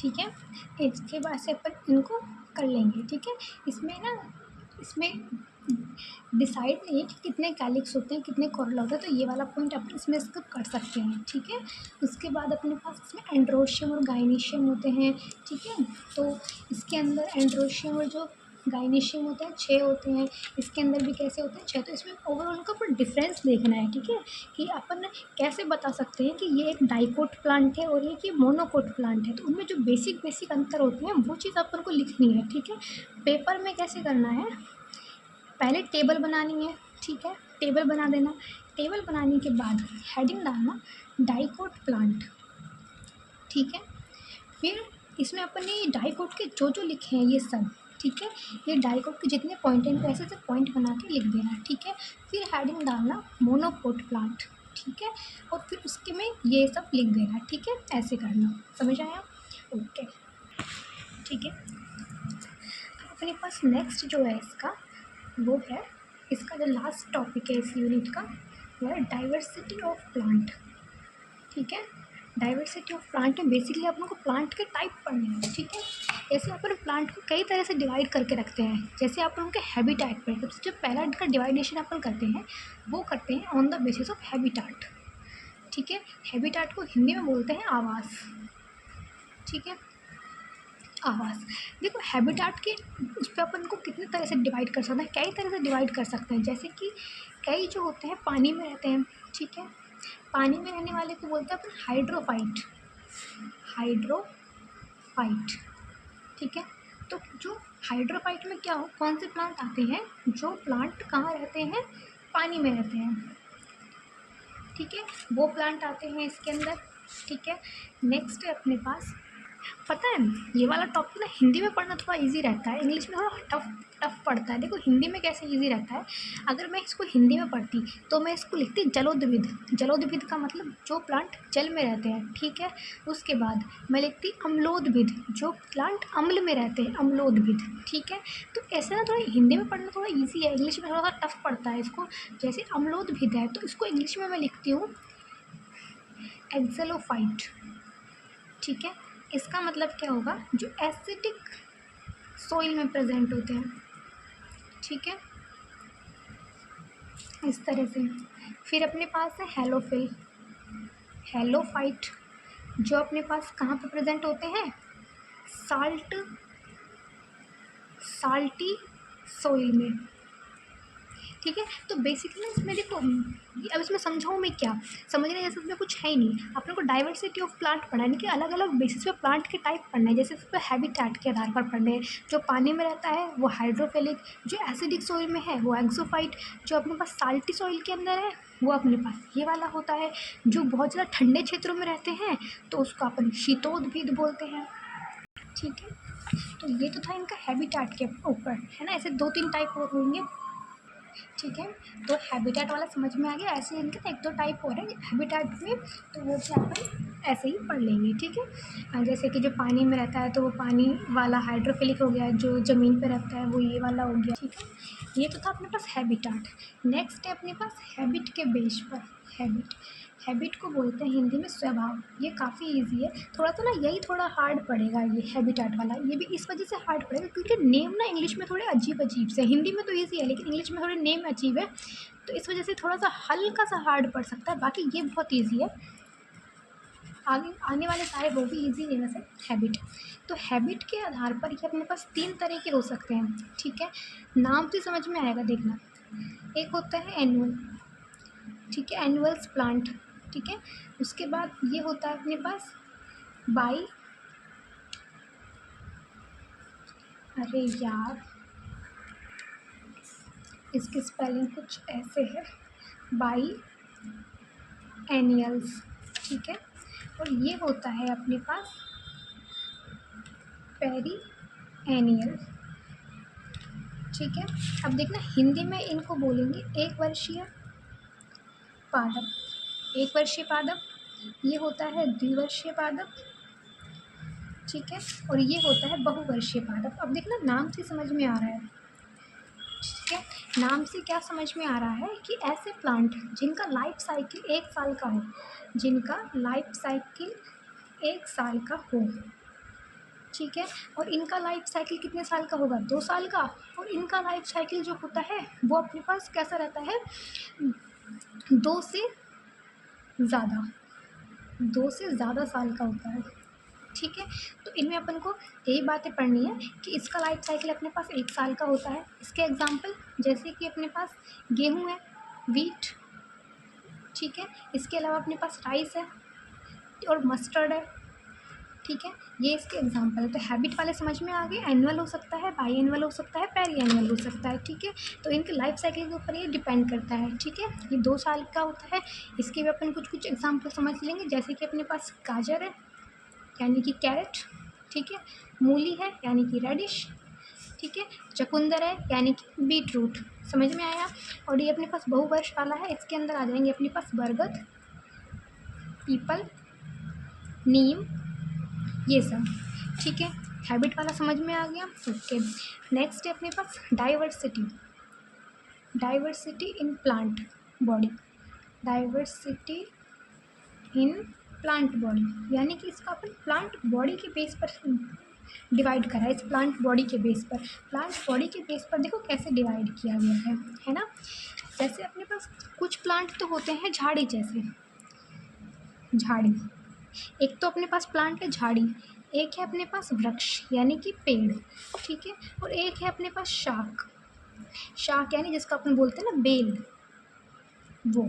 ठीक है। इसके बाद से अपन इनको कर लेंगे, ठीक है। इसमें डिसाइड नहीं है कि कितने कैलिक्स होते हैं, कितने कोरोला होते हैं, तो ये वाला पॉइंट अपन इसमें स्किप कर सकते हैं, ठीक है। उसके बाद अपने पास इसमें एंड्रोशियम और गाइनीशियम होते हैं, ठीक है। तो इसके अंदर एंड्रोशियम और जो गाइनीशियम होते हैं 6 होते हैं, इसके अंदर भी कैसे होते हैं 6। तो इसमें ओवरऑल का पर डिफरेंस देखना है, ठीक है, कि अपन कैसे बता सकते हैं कि ये एक डाइकोट प्लांट है और ये कि मोनोकोट प्लांट है। तो उनमें जो बेसिक अंतर होते हैं वो चीज़ अपन को लिखनी है, ठीक है। पेपर में कैसे करना है, पहले टेबल बनानी है, ठीक है, टेबल बना देना। टेबल बनाने के बाद हेडिंग डालना डाइकोट प्लांट, ठीक है। फिर इसमें अपन ने डाइकोट के जो लिखे हैं ये सब, ठीक है, ये डाइकोट के जितने पॉइंट हैं इनको ऐसे से पॉइंट बना के लिख देना, ठीक है। फिर हेडिंग डालना मोनोकोट प्लांट, ठीक है, और फिर उसके में ये सब लिख देना, ठीक है। ऐसे करना, समझ आया? ओके, ठीक है। अपने पास नेक्स्ट जो है इसका वो है, इसका जो लास्ट टॉपिक है इस यूनिट का वो है डाइवर्सिटी ऑफ प्लांट, ठीक है। डाइवर्सिटी ऑफ प्लांट में बेसिकली अपन को प्लांट के टाइप पढ़ने हैं, ठीक है। ऐसे अपन प्लांट को कई तरह से डिवाइड करके रखते हैं। जैसे अपन उनके हैबिटेट पर सबसे जो पहला इनका डिवाइडेशन अपन करते हैं वो करते हैं on the basis of habitat, ठीक है। हैबिटेट को हिंदी में बोलते हैं आवास, ठीक है, आवास। देखो हैबिटेट के उस पर अपन को कितने तरह से डिवाइड कर सकते हैं, कई तरह से डिवाइड कर सकते हैं। जैसे कि कई जो होते हैं पानी में रहते हैं, ठीक है, पानी में रहने वाले को बोलते हैं अपन हाइड्रोफाइट, हाइड्रोफाइट, ठीक है। तो जो हाइड्रोफाइट में क्या हो, कौन से प्लांट आते हैं, जो प्लांट कहाँ रहते हैं, पानी में रहते हैं, ठीक है, वो प्लांट आते हैं इसके अंदर, ठीक है। नेक्स्ट है अपने पास, पता है ये वाला टॉपिक ना हिंदी में पढ़ना थोड़ा इजी रहता है, इंग्लिश में थोड़ा टफ पड़ता है। देखो हिंदी में कैसे इजी रहता है, अगर मैं इसको हिंदी में पढ़ती तो मैं इसको लिखती जलोद्भिद। जलोद्भिद का मतलब जो प्लांट जल में रहते हैं, ठीक है। उसके बाद मैं लिखती अम्लोद्भिद, जो प्लांट अम्ल में रहते हैं, अम्लोद्भिद, ठीक है। तो ऐसे ना थोड़ा हिंदी में पढ़ना थोड़ा ईजी है, इंग्लिश में थोड़ा सा टफ पड़ता है इसको। जैसे अम्लोद्भिद है तो इसको इंग्लिश में मैं लिखती हूँ एक्सेलोफाइट, ठीक है। इसका मतलब क्या होगा, जो एसिडिक सोइल में प्रेजेंट होते हैं, ठीक है, इस तरह से। फिर अपने पास है हेलोफिल, हेलोफाइट, जो अपने पास कहाँ पे प्रेजेंट होते हैं, साल्टी सोइल में, ठीक है। तो बेसिकली इसमें देखो अब इसमें समझाऊँ मैं क्या, समझने जैसे इसमें कुछ है ही नहीं। अपने को डाइवर्सिटी ऑफ प्लांट पढ़ना है कि अलग अलग बेसिस पे प्लांट के टाइप पढ़ना है। जैसे इस पर हैबिटेट के आधार पर पढ़ने हैं, जो पानी में रहता है वो हाइड्रोफिलिक, जो एसिडिक सोइल में है वो एक्सोफाइट, जो अपने पास साल्टी सोइल के अंदर है वो अपने पास ये वाला होता है, जो बहुत ज़्यादा ठंडे क्षेत्रों में रहते हैं तो उसको अपन शीतोद्भिद बोलते हैं, ठीक है। तो ये तो था इनका हैबिटेट के ऊपर, है ना। ऐसे 2-3 टाइप और होंगे, ठीक है। तो हैबिटेट वाला समझ में आ गया। ऐसे इनके एक दो टाइप हो रहे हैं हैबिटेट में, तो वो भी अपन ऐसे ही पढ़ लेंगे, ठीक है। जैसे कि जो पानी में रहता है तो वो पानी वाला हाइड्रोफिलिक हो गया, जो ज़मीन पे रहता है वो ये वाला हो गया, ठीक है। ये तो था अपने पास हैबिटेट। नेक्स्ट है अपने पास हैबिट के बेस पर, हैबिट को बोलते हैं हिंदी में स्वभाव। ये काफ़ी इजी है, थोड़ा तो ना यही थोड़ा हार्ड पड़ेगा ये हैबिटेट वाला, ये भी इस वजह से हार्ड पड़ेगा क्योंकि नेम ना इंग्लिश में थोड़े अजीब से, हिंदी में तो इजी है लेकिन इंग्लिश में थोड़े नेम अजीब है, तो इस वजह से थोड़ा सा हल्का सा हार्ड पड़ सकता है। बाकी ये बहुत ईजी है, आगे आने वाले सारे वो भी ईजी है वैसे। हैबिट, तो हैबिट के आधार पर ये अपने पास 3 तरह के हो सकते हैं, ठीक है। नाम से समझ में आएगा, देखना। एक होता है एनुअल, ठीक है, एनुअल्स प्लांट, ठीक है। उसके बाद ये होता है अपने पास बाई, अरे यार इसकी स्पेलिंग कुछ ऐसे है, बाई एनियल्स, ठीक है। और ये होता है अपने पास पेरी एनियल, ठीक है। अब देखना हिंदी में इनको बोलेंगे एक वर्षीय पादप, एक वर्षीय पादप, ये होता है द्विवर्षीय पादप, ठीक है। और ये होता है बहुवर्षीय पादप। अब देखना नाम से समझ में आ रहा है, ठीक है। नाम से क्या समझ में आ रहा है कि ऐसे प्लांट जिनका लाइफ साइकिल 1 साल का हो, जिनका लाइफ साइकिल 1 साल का हो, ठीक है। और इनका लाइफ साइकिल कितने साल का होगा, 2 साल का। और इनका लाइफ साइकिल जो होता है वो अपने पास कैसा रहता है, 2 से ज़्यादा 2 से ज़्यादा साल का होता है, ठीक है। तो इनमें अपन को यही बातें पढ़नी है कि इसका लाइफ साइकिल अपने पास 1 साल का होता है। इसके एग्जांपल जैसे कि अपने पास गेहूँ है, वीट, ठीक है। इसके अलावा अपने पास राइस है और मस्टर्ड है, ठीक है। ये इसके एग्जांपल है। तो हैबिट वाले समझ में आ गए। एनुअल हो सकता है, बाई एनुअल हो सकता है, पेरी एनुअल हो सकता है, ठीक है। तो इनके लाइफ साइकिल के ऊपर ये डिपेंड करता है, ठीक है। ये 2 साल का होता है। इसके भी अपन कुछ कुछ एग्जाम्पल समझ लेंगे, जैसे कि अपने पास गाजर है यानी कि कैरेट, ठीक है। मूली है यानी कि रेडिश, ठीक है। चुकंदर है यानी कि बीट रूट, समझ में आया। और ये अपने पास बहुवर्ष वाला है, इसके अंदर आ जाएंगे अपने पास बरगद, पीपल, नीम, ये सब, ठीक है। हैबिट वाला समझ में आ गया, ओके। नेक्स्ट है अपने पास diversity. Diversity in plant body, diversity in plant body, यानी कि इसको अपन प्लांट बॉडी के बेस पर डिवाइड करा है। इस प्लांट बॉडी के बेस पर, प्लांट बॉडी के बेस पर देखो कैसे डिवाइड किया गया है ना। जैसे अपने पास कुछ प्लांट तो होते हैं झाड़ी जैसे, झाड़ी, एक तो अपने पास प्लांट है झाड़ी, एक है अपने पास वृक्ष यानी कि पेड़, ठीक है। और एक है अपने पास शाख, शाख यानी जिसको अपन बोलते हैं ना बेल, वो,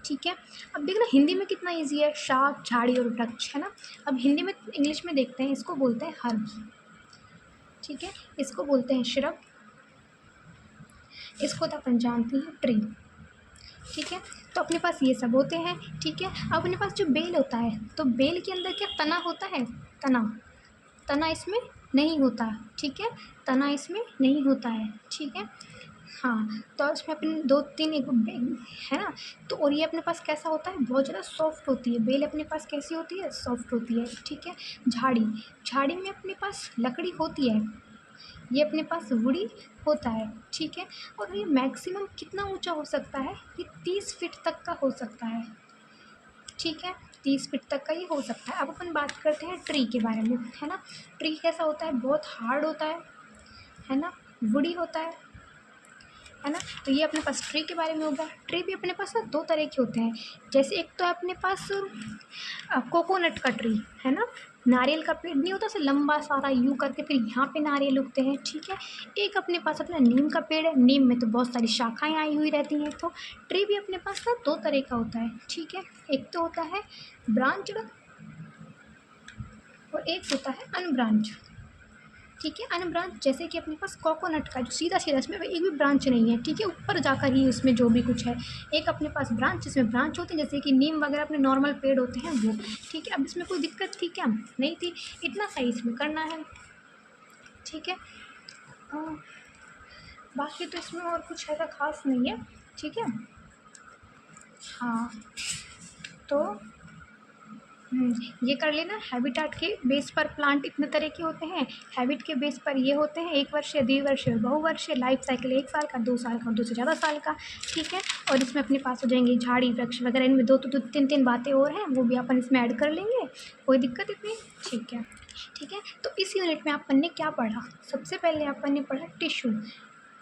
ठीक है। अब देखना हिंदी में कितना इजी है, शाख, झाड़ी और वृक्ष, है ना। अब हिंदी में इंग्लिश में देखते हैं, इसको बोलते हैं हर्ब्स, ठीक है। इसको बोलते हैं श्रब, इसको तो अपन जानते हैं ट्री, ठीक है। तो अपने पास ये सब होते हैं, ठीक है। अब अपने पास जो बेल होता है, तो बेल के अंदर क्या तना होता है, तना, तना इसमें नहीं होता, ठीक है। तना इसमें नहीं होता है, ठीक है। हाँ, तो उसमें अपने 2-3 एक है ना। तो और ये अपने पास कैसा होता है, बहुत ज़्यादा सॉफ्ट होती है बेल, अपने पास कैसी होती है, सॉफ्ट होती है, ठीक है। झाड़ी, झाड़ी में अपने पास लकड़ी होती है, ये अपने पास वुडी होता है, ठीक है। और ये मैक्सिमम कितना ऊंचा हो सकता है, ये 30 फीट तक का हो सकता है, ठीक है। 30 फीट तक का ये हो सकता है। अब अपन बात करते हैं ट्री के बारे में, है ना। ट्री कैसा होता है, बहुत हार्ड होता है ना, वुडी होता है ना। तो ये अपने पास ट्री के बारे में हो गया। ट्री भी अपने पास ना 2 तरह के होते हैं, जैसे एक तो है अपने पास कोकोनट का ट्री, है ना। नारियल का पेड़ नहीं होता ऐसे लंबा सारा यूँ करके फिर यहाँ पे नारियल उगते हैं, ठीक है। एक अपने पास अपना नीम का पेड़ है, नीम में तो बहुत सारी शाखाएं आई हुई रहती हैं। तो ट्री भी अपने पास ना 2 तरह का होता है, ठीक है। एक तो होता है ब्रांच्ड और एक होता है अनब्रांच, ठीक है। अनब्रांच जैसे कि अपने पास कोकोनट का जो सीधा सीधा, इसमें एक भी ब्रांच नहीं है, ठीक है। ऊपर जाकर ही उसमें जो भी कुछ है, एक अपने पास ब्रांच, जिसमें ब्रांच होती है जैसे कि नीम वगैरह अपने नॉर्मल पेड़ होते हैं वो, ठीक है। अब इसमें कोई दिक्कत थी क्या, नहीं थी, इतना सही इसमें करना है, ठीक है। बाकी तो इसमें और कुछ ऐसा खास नहीं है, ठीक है। हाँ, तो ये कर लेना। हैबिटाट के बेस पर प्लांट इतने तरह के होते हैं, हैबिट के बेस पर ये होते हैं 1 वर्षीय, द्विवर्षीय, बहुवर्षीय, लाइफ साइकिल 1 साल का, 2 साल का और 2 से ज़्यादा साल का, ठीक है। और इसमें अपने पास हो जाएंगे झाड़ी, वृक्ष वगैरह, इनमें 2 तो 3 बातें और हैं, वो भी अपन इसमें ऐड कर लेंगे, कोई दिक्कत इतनी, ठीक है, ठीक है। तो इस यूनिट में अपन ने क्या पढ़ा, सबसे पहले अपन ने पढ़ा टिश्यू।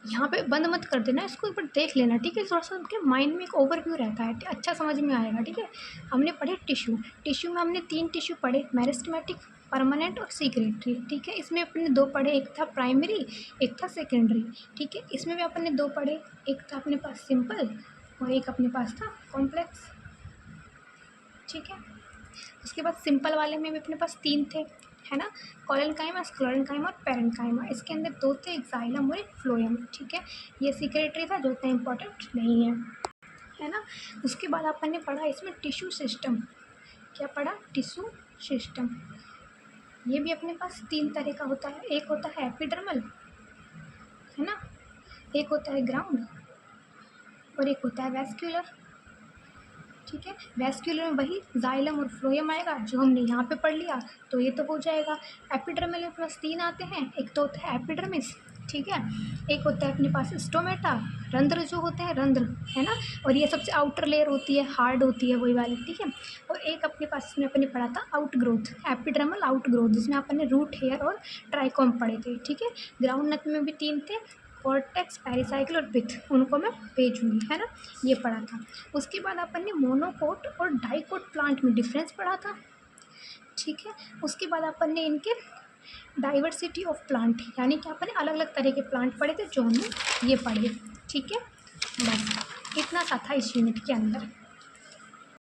यहाँ पे बंद मत कर देना, इसको एक बार देख लेना, ठीक है। थोड़ा सा उनके माइंड में एक ओवरव्यू रहता है, अच्छा समझ में आएगा, ठीक है। हमने पढ़े टिश्यू, टिश्यू में हमने 3 टिश्यू पढ़े, मेरिस्टेमेटिक, परमानेंट और सीक्रेटरी, ठीक है। इसमें अपने 2 पढ़े, एक था प्राइमरी, एक था सेकेंडरी, ठीक है। इसमें भी अपन ने 2 पढ़े, एक था अपने पास सिंपल और एक अपने पास था कॉम्प्लेक्स, ठीक है। उसके बाद सिंपल वाले में भी अपने पास 3 थे, है ना, कॉलेनकाइमा, स्क्लेरेनकाइमा और पेरेन्काइमा। इसके अंदर 2 थे, एक जाइलम और एक फ्लोएम, ठीक है। ये सीक्रेटरी था जो इतना इम्पोर्टेंट नहीं है ना। उसके बाद अपन ने पढ़ा इसमें टिश्यू सिस्टम, क्या पढ़ा, टिश्यू सिस्टम। ये भी अपने पास 3 तरह का होता है, एक होता है एपिडर्मल, है ना, एक होता है ग्राउंड और एक होता है वैस्कुलर, ठीक है। वैस्कुलर में वही जाइलम और फ्लोएम आएगा जो हमने यहाँ पे पढ़ लिया, तो ये तो हो जाएगा। एपिडर्मल में प्लस 3 आते हैं, एक तो होता है एपिडर्मिस, ठीक है। एक होता है अपने पास स्टोमेटा, रंध्र जो होते हैं, रंध्र, है ना, और ये सबसे आउटर लेयर होती है, हार्ड होती है वही वाली, ठीक है। और एक अपने पास इसमें अपने पढ़ा था आउट ग्रोथ, एपिड्रमल आउट ग्रोथ, जिसमें अपन ने रूट हेयर और ट्राइकोम पढ़े थे, ठीक है। ग्राउंड नट में भी 3 थे, कॉर्टेक्स, पेरिसाइकिल और पिथ, उनको मैं भेजूंगी, है ना, ये पढ़ा था। उसके बाद अपन ने मोनोकोट और डाइकोट प्लांट में डिफरेंस पढ़ा था, ठीक है। उसके बाद अपन ने इनके डाइवर्सिटी ऑफ प्लांट, यानी कि अपन ने अलग अलग तरह के प्लांट पढ़े थे, जो हमने ये पढ़े, ठीक है। बस इतना सा था इस यूनिट के अंदर।